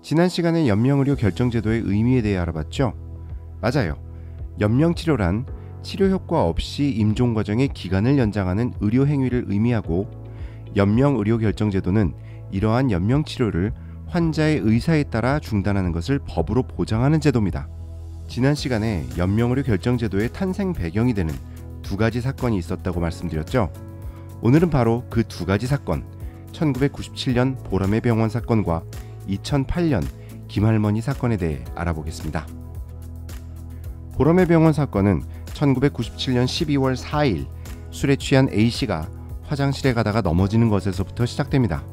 지난 시간에 연명의료 결정제도의 의미에 대해 알아봤죠? 맞아요. 연명치료란 치료 효과 없이 임종 과정의 기간을 연장하는 의료 행위를 의미하고, 연명의료 결정제도는 이러한 연명치료를 환자의 의사에 따라 중단하는 것을 법으로 보장하는 제도입니다. 지난 시간에 연명의료 결정제도의 탄생 배경이 되는 두 가지 사건이 있었다고 말씀드렸죠? 오늘은 바로 그 두 가지 사건, 1997년 보람의 병원 사건과 2008년 김할머니 사건에 대해 알아보겠습니다. 보람의 병원 사건은 1997년 12월 4일 술에 취한 A씨가 화장실에 가다가 넘어지는 것에서부터 시작됩니다.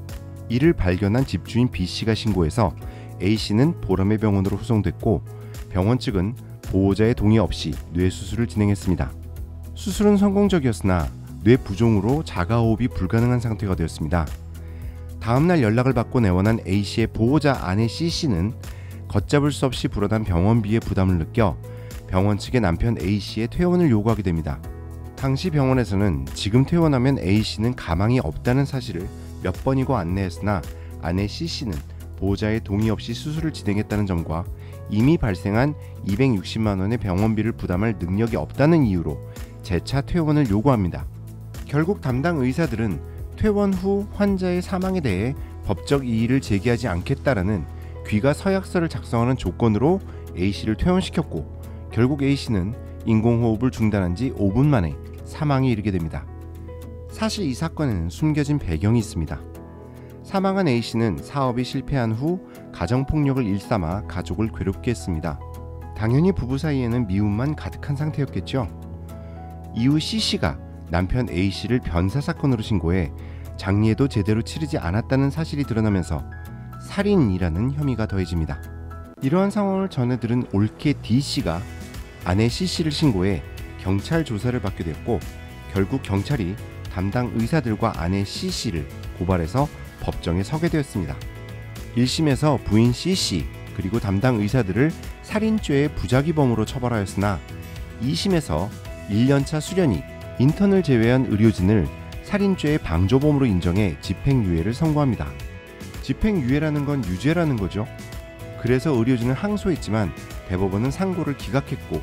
이를 발견한 집주인 B씨가 신고해서 A씨는 보람의 병원으로 후송됐고, 병원 측은 보호자의 동의 없이 뇌수술을 진행했습니다. 수술은 성공적이었으나 뇌부종으로 자가호흡이 불가능한 상태가 되었습니다. 다음날 연락을 받고 내원한 A씨의 보호자 아내 C씨는 걷잡을 수 없이 불어난 병원비의 부담을 느껴 병원 측의 남편 A씨의 퇴원을 요구하게 됩니다. 당시 병원에서는 지금 퇴원하면 A씨는 가망이 없다는 사실을 몇 번이고 안내했으나 아내 C씨는 보호자의 동의 없이 수술을 진행했다는 점과 이미 발생한 260만 원의 병원비를 부담할 능력이 없다는 이유로 재차 퇴원을 요구합니다. 결국 담당 의사들은 퇴원 후 환자의 사망에 대해 법적 이의를 제기하지 않겠다라는 귀가 서약서를 작성하는 조건으로 A씨를 퇴원시켰고, 결국 A씨는 인공호흡을 중단한 지 5분 만에 사망에 이르게 됩니다. 사실 이 사건에는 숨겨진 배경이 있습니다. 사망한 A씨는 사업이 실패한 후 가정폭력을 일삼아 가족을 괴롭게 했습니다. 당연히 부부 사이에는 미움만 가득한 상태였겠죠. 이후 C씨가 남편 A씨를 변사사건으로 신고해 장례도 제대로 치르지 않았다는 사실이 드러나면서 살인이라는 혐의가 더해집니다. 이러한 상황을 전해들은 올케 D씨가 아내 C씨를 신고해 경찰 조사를 받게 됐고, 결국 경찰이 담당 의사들과 아내 C씨를 고발해서 법정에 서게 되었습니다. 1심에서 부인 C씨 그리고 담당 의사들을 살인죄의 부작위범으로 처벌하였으나 2심에서 1년차 수련이 인턴을 제외한 의료진을 살인죄의 방조범으로 인정해 집행유예를 선고합니다. 집행유예라는 건 유죄라는 거죠. 그래서 의료진은 항소했지만 대법원은 상고를 기각했고,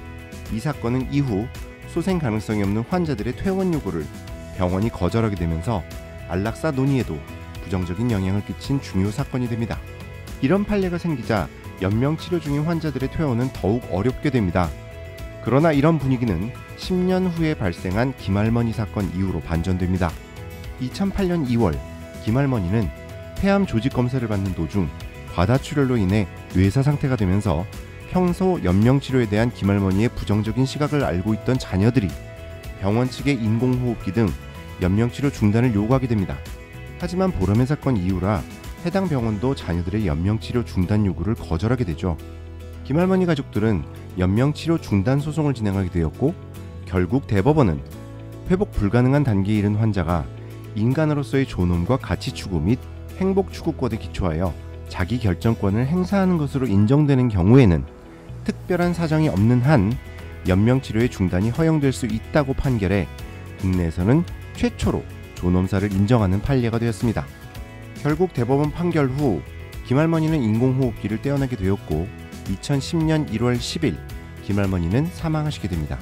이 사건은 이후 소생 가능성이 없는 환자들의 퇴원 요구를 병원이 거절하게 되면서 안락사 논의에도 부정적인 영향을 끼친 중요 사건이 됩니다. 이런 판례가 생기자 연명치료 중인 환자들의 퇴원은 더욱 어렵게 됩니다. 그러나 이런 분위기는 10년 후에 발생한 김할머니 사건 이후로 반전됩니다. 2008년 2월 김할머니는 폐암 조직 검사를 받는 도중 과다출혈로 인해 뇌사 상태가 되면서 평소 연명치료에 대한 김할머니의 부정적인 시각을 알고 있던 자녀들이 병원 측의 인공호흡기 등 연명치료 중단을 요구하게 됩니다. 하지만 보람의 사건 이후라 해당 병원도 자녀들의 연명치료 중단 요구를 거절하게 되죠. 김할머니 가족들은 연명치료 중단 소송을 진행하게 되었고, 결국 대법원은 회복 불가능한 단계에 이른 환자가 인간으로서의 존엄과 가치 추구 및 행복 추구권에 기초하여 자기 결정권을 행사하는 것으로 인정되는 경우에는 특별한 사정이 없는 한 연명치료의 중단이 허용될 수 있다고 판결해 국내에서는 최초로 존엄사를 인정하는 판례가 되었습니다. 결국 대법원 판결 후 김할머니는 인공호흡기를 떼어내게 되었고, 2010년 1월 10일 김할머니는 사망하시게 됩니다.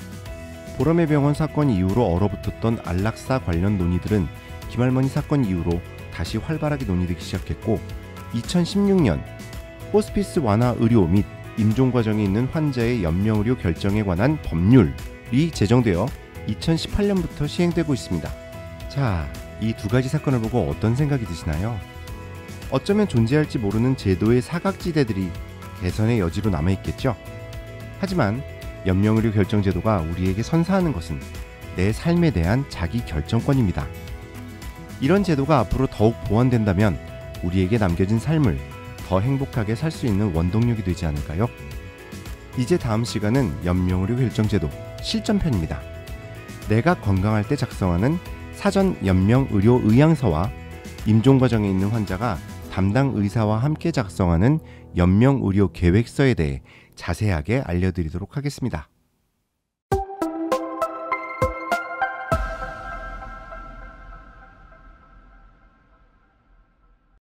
보람의 병원 사건 이후로 얼어붙었던 안락사 관련 논의들은 김할머니 사건 이후로 다시 활발하게 논의되기 시작했고, 2016년 호스피스 완화 의료 및 임종 과정에 있는 환자의 연명의료 결정에 관한 법률이 제정되어 2018년부터 시행되고 있습니다. 자, 이 두 가지 사건을 보고 어떤 생각이 드시나요? 어쩌면 존재할지 모르는 제도의 사각지대들이 개선의 여지로 남아있겠죠? 하지만 연명의료 결정제도가 우리에게 선사하는 것은 내 삶에 대한 자기 결정권입니다. 이런 제도가 앞으로 더욱 보완된다면 우리에게 남겨진 삶을 더 행복하게 살 수 있는 원동력이 되지 않을까요? 이제 다음 시간은 연명의료 결정제도 실전편입니다. 내가 건강할 때 작성하는 사전 연명의료 의향서와 임종 과정에 있는 환자가 담당 의사와 함께 작성하는 연명의료 계획서에 대해 자세하게 알려드리도록 하겠습니다.